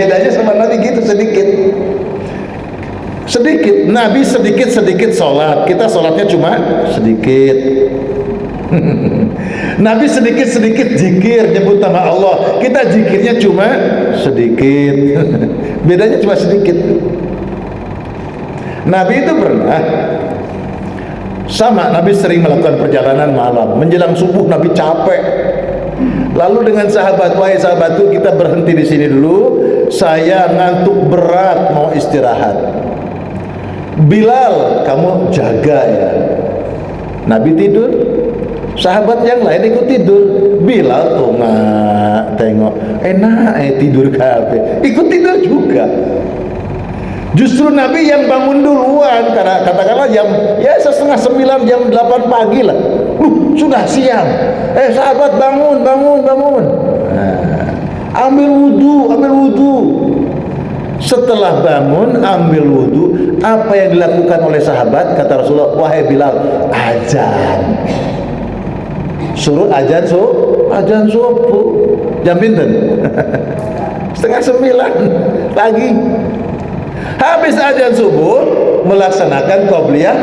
Bedanya sama Nabi gitu sedikit. Sedikit. Nabi sedikit-sedikit sholat, kita sholatnya cuma sedikit. Nabi sedikit-sedikit zikir, nyebut nama Allah, kita zikirnya cuma sedikit. Bedanya cuma sedikit. Nabi itu pernah sama, Nabi sering melakukan perjalanan malam. Menjelang subuh Nabi capek. Lalu dengan sahabat, wahai sahabatku, kita berhenti di sini dulu. Saya ngantuk berat, mau istirahat. Bilal, kamu jaga ya. Nabi tidur. Sahabat yang lain ikut tidur. Bilal tuh nggak tengok, enak tidur kabeh, ikut tidur juga. Justru Nabi yang bangun duluan, karena katakanlah jam ya 8:30, jam 8 pagi lah. Sudah siang. Sahabat bangun. Nah, ambil wudhu. Setelah bangun ambil wudhu, apa yang dilakukan oleh sahabat? Kata Rasulullah, wahai Bilal, azan. Suruh azan subuh. Jam pinten? 8:30 pagi. Habis azan subuh, melaksanakan qobliyah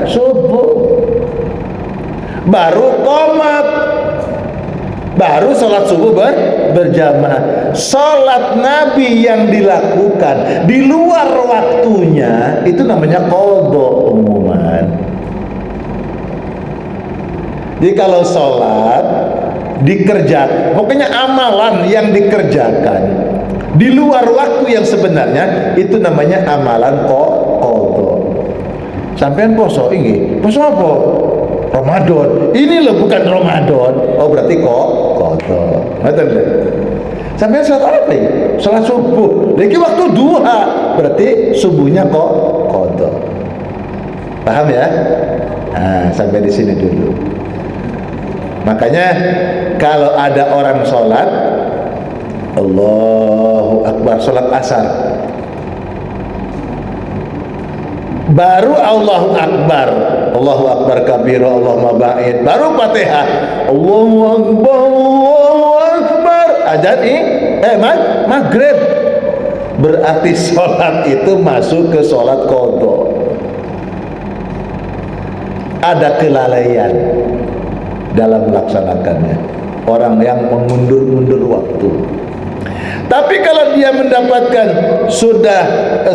subuh. Baru qomat. Baru sholat subuh berjamaah. Sholat Nabi yang dilakukan di luar waktunya itu namanya qadha umuman. Jadi kalau sholat dikerjakan, pokoknya amalan yang dikerjakan di luar waktu yang sebenarnya itu namanya amalan qadha. Sampean poso ini, poso apa? Ramadan. Ini loh bukan Ramadan. Oh berarti qadha. Betul enggak? Sampean sholat apa ya? Sholat subuh. Lagi waktu duha, berarti subuhnya qadha. Paham ya? Nah, sampai di sini dulu. Makanya kalau ada orang sholat Allahu Akbar, sholat asar, baru Allahu Akbar kabira, Allahumma ba'id, baru Fatihah, Allahu Akbar, azan maghrib, berarti sholat itu masuk ke sholat qadha. Ada kelalaian dalam melaksanakannya, orang yang mengundur-undur waktu. Tapi kalau dia mendapatkan sudah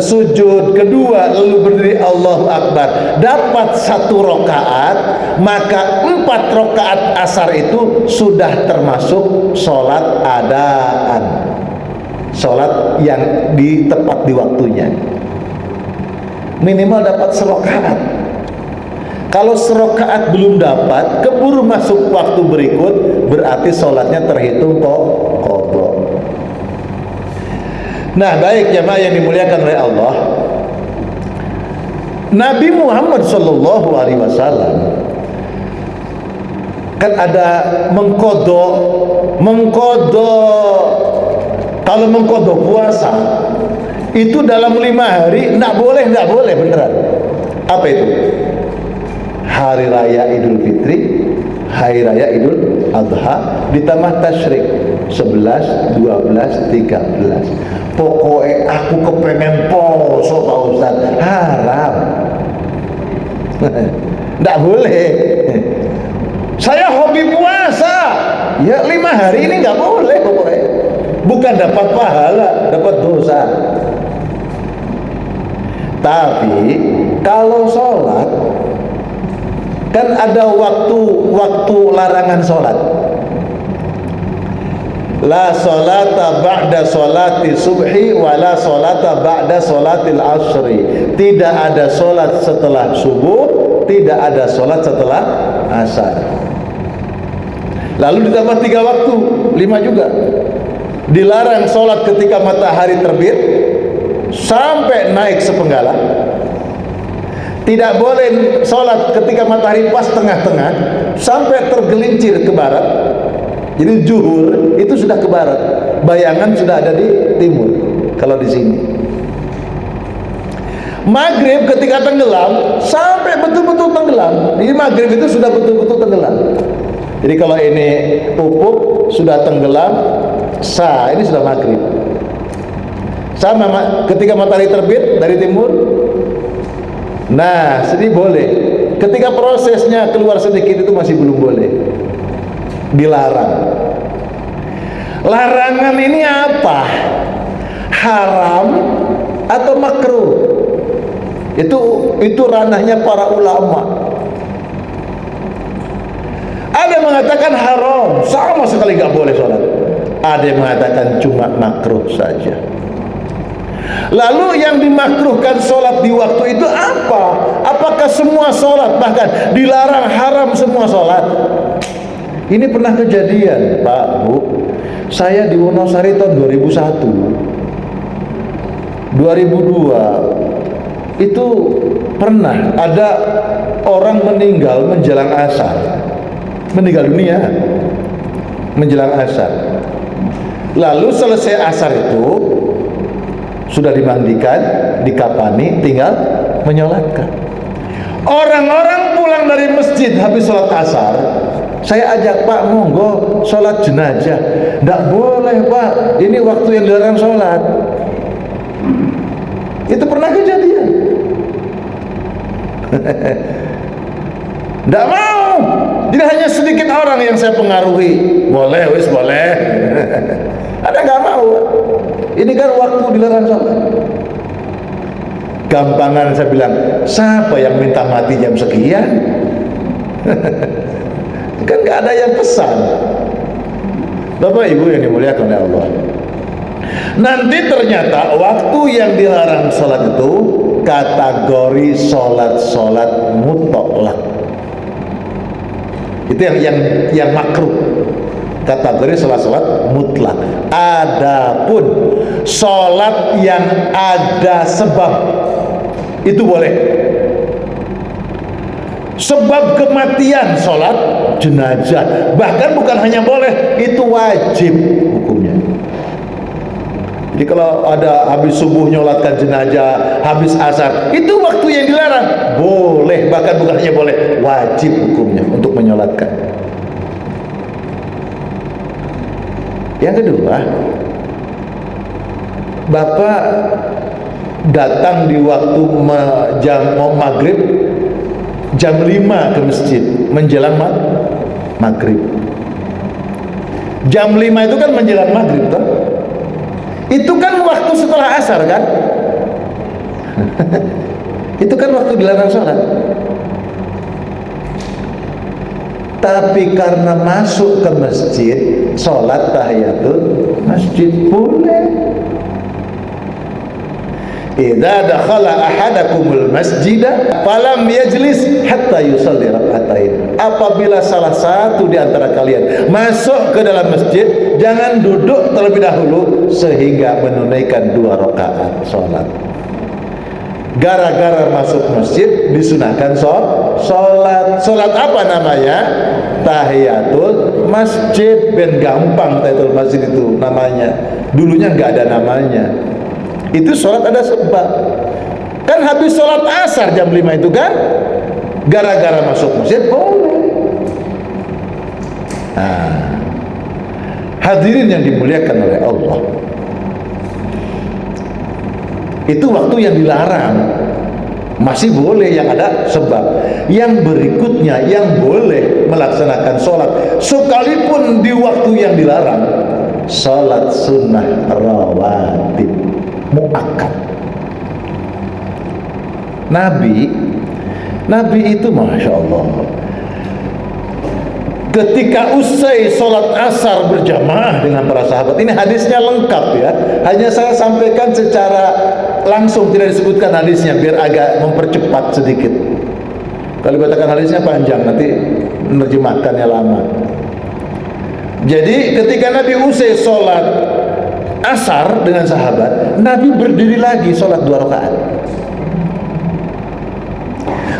sujud kedua lalu berdiri Allahu Akbar, dapat 1 rakaat, maka 4 rakaat asar itu sudah termasuk sholat adaan, sholat yang tepat di waktunya. Minimal dapat 1 rakaat. Kalau 1 rakaat belum dapat, keburu masuk waktu berikut, berarti sholatnya terhitung qadha. Nah, baik jamaah yang dimuliakan oleh Allah, Nabi Muhammad sallallahu alaihi wasallam kan ada mengqadha. Kalau mengqadha puasa itu dalam 5 hari enggak boleh beneran. Apa itu? Hari raya Idul Fitri, hari raya Idul Adha, ditambah tasyrik 11, 12, 13. Pokoknya aku kepengen poso Pak Ustaz, haram. Nggak boleh. Saya hobi puasa, ya 5 hari ini nggak boleh pokoknya. Bukan dapat pahala, dapat dosa. Tapi kalau sholat kan ada waktu larangan sholat. La sholata ba'da sholati subhi wa la sholata ba'da sholatil asri. Tidak ada sholat setelah subuh, tidak ada sholat setelah asar. Lalu ditambah 3 waktu, 5 juga. Dilarang sholat ketika matahari terbit sampai naik sepenggalan. Tidak boleh sholat ketika matahari pas tengah-tengah sampai tergelincir ke barat. Jadi zuhur itu sudah ke barat, bayangan sudah ada di timur. Kalau di sini, maghrib ketika tenggelam sampai betul-betul tenggelam. Jadi maghrib itu sudah betul-betul tenggelam. Jadi kalau ini ufuk sudah tenggelam, ini sudah maghrib. Sama ketika matahari terbit dari timur, nah sedih boleh. Ketika prosesnya keluar sedikit itu masih belum boleh, dilarang. Larangan ini apa? Haram atau makruh? Itu ranahnya para ulama. Ada yang mengatakan haram, sama sekali nggak boleh sholat. Ada yang mengatakan cuma makruh saja. Lalu yang dimakruhkan sholat di waktu itu apa? Apakah semua sholat? Bahkan dilarang haram semua sholat? Ini pernah kejadian, Pak, Bu. Saya di Wonosari tahun 2001, 2002 itu pernah ada orang meninggal menjelang asar, meninggal dunia menjelang asar. Lalu selesai asar itu sudah dimandikan, dikafani, tinggal menyolatkan. Orang-orang pulang dari masjid habis sholat asar, saya ajak, Pak, monggo sholat jenazah. Tidak boleh, Pak, ini waktu yang dilarang sholat. Itu pernah kejadian. Tidak mau. Jadi hanya sedikit orang yang saya pengaruhi. Boleh, wis boleh. Ada nggak mau. Ini kan waktu dilarang sholat. Gampangan saya bilang, siapa yang minta mati jam sekian? Kan nggak ada yang pesan. Bapak Ibu yang dimuliakan oleh Allah, nanti ternyata waktu yang dilarang sholat itu kategori sholat mutlak. Itu yang makruh, kategori sholat mutlak. Adapun sholat yang ada sebab itu boleh. Sebab kematian sholat jenazah, bahkan bukan hanya boleh, itu wajib hukumnya. Jadi kalau ada habis subuh nyolatkan jenazah, habis asar, itu waktu yang dilarang, boleh, bahkan bukan hanya boleh, wajib hukumnya untuk menyolatkan. Yang kedua, Bapak datang di waktu jam maghrib, jam 5 ke masjid menjelang maghrib. Jam 5 itu kan menjelang maghrib, toh? Itu kan waktu setelah asar, kan? Itu kan waktu dilarang sholat. Tapi karena masuk ke masjid, sholat tahiyatul masjid boleh. Idza dakhala ahadakumul masjida falam yajlis hatta yusalli rak'atain. Apabila salah satu di antara kalian masuk ke dalam masjid, jangan duduk terlebih dahulu sehingga menunaikan 2 rakaat salat. Gara-gara masuk masjid disunahkan salat. Salat apa namanya? Tahiyatul masjid. Ben gampang tahiyatul masjid itu namanya. Dulunya nggak ada namanya. Itu sholat ada sebab. Kan habis sholat asar jam 5 itu kan, gara-gara masuk masjid boleh. Nah, hadirin yang dimuliakan oleh Allah, itu waktu yang dilarang masih boleh, yang ada sebab. Yang berikutnya yang boleh melaksanakan sholat sekalipun di waktu yang dilarang, sholat sunnah rawatib muakkad. Nabi itu Masya Allah, ketika usai sholat asar berjamaah dengan para sahabat, ini hadisnya lengkap ya, hanya saya sampaikan secara langsung, tidak disebutkan hadisnya biar agak mempercepat sedikit. Kalau dikatakan hadisnya panjang, nanti menerjemahkannya lama. Jadi ketika Nabi usai sholat asar dengan sahabat, Nabi berdiri lagi sholat 2 rakaat.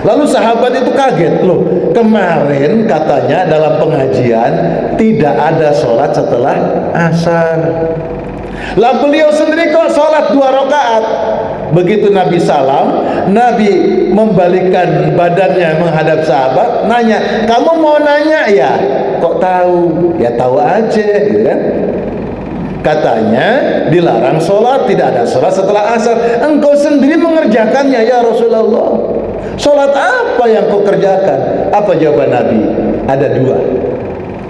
Lalu sahabat itu kaget, loh, kemarin katanya dalam pengajian tidak ada sholat setelah asar. Lah beliau sendiri kok sholat 2 rakaat. Begitu Nabi salam, Nabi membalikkan badannya menghadap sahabat, nanya, kamu mau nanya ya? Kok tahu? Ya tahu aja, gitu kan? Katanya dilarang sholat, tidak ada sholat setelah asar. Engkau sendiri mengerjakannya ya Rasulullah. Sholat apa yang kau kerjakan? Apa jawaban Nabi? Ada dua.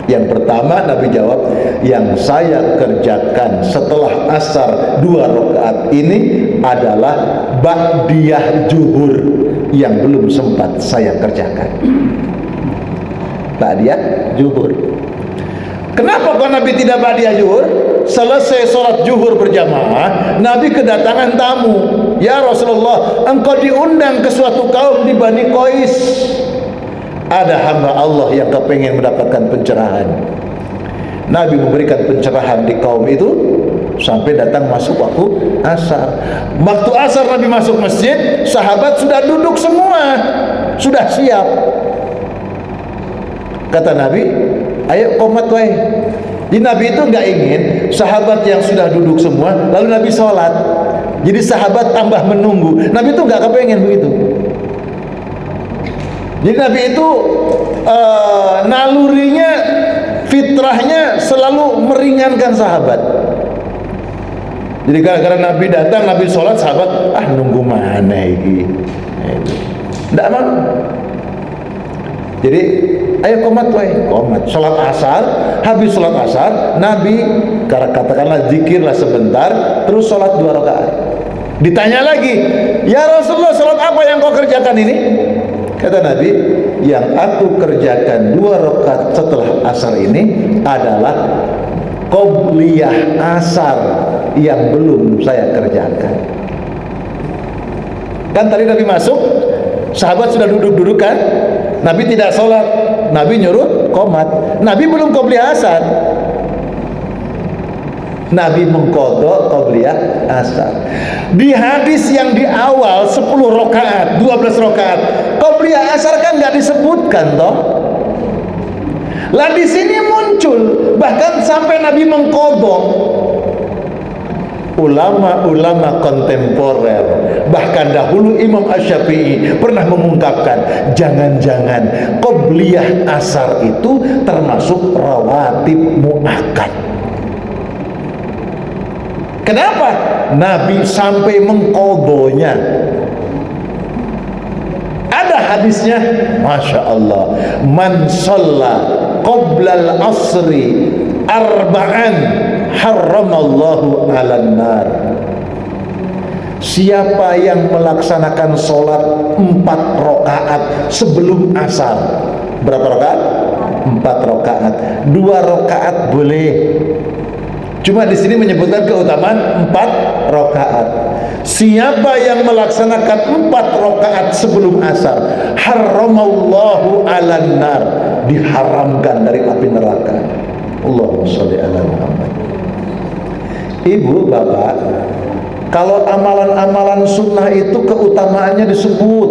Yang pertama Nabi jawab, yang saya kerjakan setelah asar 2 rakaat ini adalah ba'diyah zuhur yang belum sempat saya kerjakan. Ba'diyah zuhur. Kenapa kok Nabi tidak ba'diyah zuhur? Selesai sholat zuhur berjamaah, Nabi kedatangan tamu. Ya Rasulullah, engkau diundang ke suatu kaum di Bani Qais. Ada hamba Allah yang kepengen mendapatkan pencerahan. Nabi memberikan pencerahan di kaum itu sampai datang masuk waktu asar. Waktu asar Nabi masuk masjid, sahabat sudah duduk semua, sudah siap. Kata Nabi, ayo qomat wae. Jadi Nabi itu nggak ingin sahabat yang sudah duduk semua lalu Nabi sholat. Jadi sahabat tambah menunggu. Nabi itu nggak kepengen begitu. Jadi Nabi itu nalurinya, fitrahnya selalu meringankan sahabat. Jadi gara-gara Nabi datang, Nabi sholat, sahabat nunggu mana ini? Tidak mau. Jadi ayo qomat wae, qomat. Sholat asar, habis sholat asar, Nabi katakanlah zikirlah sebentar, terus sholat 2 rakaat. Ditanya lagi, ya Rasulullah, sholat apa yang kau kerjakan ini? Kata Nabi, yang aku kerjakan 2 rakaat setelah asar ini adalah qobliyah asar yang belum saya kerjakan. Kan tadi Nabi masuk, sahabat sudah duduk-duduk kan? Nabi tidak sholat, Nabi nyuruh qomat. Nabi belum qobliyah asar, Nabi mengqadha qobliyah asar. Di hadis yang di awal 10 rakaat, 12 rakaat, qobliyah asar kan nggak disebutkan toh. Lah di sini muncul, bahkan sampai Nabi mengqadha. Ulama-ulama kontemporer, bahkan dahulu Imam Asy-Syafi'i pernah mengungkapkan, jangan-jangan qobliyah asar itu termasuk rawatib muakkad. Kenapa? Nabi sampai mengqadhanya. Ada hadisnya, Masya Allah, man shalla qoblal asri arba'an harramallahu 'alan nar. Siapa yang melaksanakan sholat 4 rakaat sebelum asar. Berapa rakaat? 4 rakaat. 2 rakaat boleh. Cuma di sini menyebutkan keutamaan 4 rakaat. Siapa yang melaksanakan 4 rakaat sebelum asar, harramallahu 'alan nar, diharamkan dari api neraka. Allahumma sholli ala Muhammad. Ibu, bapak, kalau amalan-amalan sunnah itu keutamaannya disebut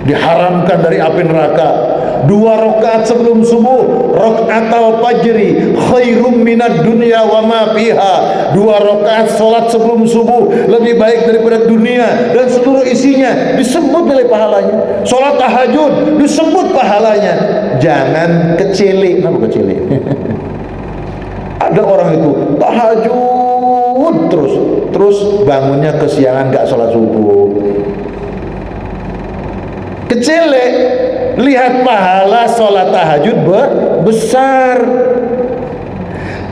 diharamkan dari api neraka. 2 rakaat sebelum subuh, rakaatul fajri khairum minad dunya wa ma fiha. 2 rakaat salat sebelum subuh lebih baik daripada dunia dan seluruh isinya, disebut nilai pahalanya. Salat tahajud disebut pahalanya. Jangan kecilin. Kenapa kecilin? Ada orang itu tahajud terus bangunnya kesiangan, nggak sholat subuh. Kecele, lihat pahala sholat tahajud besar.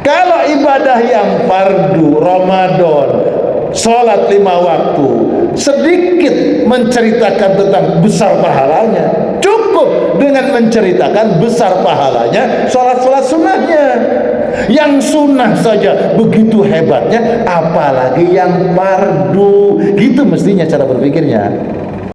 Kalau ibadah yang fardu Ramadan, sholat 5 waktu, sedikit menceritakan tentang besar pahalanya. Cukup dengan menceritakan besar pahalanya sholat-sholat sunnahnya. Yang sunnah saja begitu hebatnya, apalagi yang fardu. Gitu mestinya cara berpikirnya.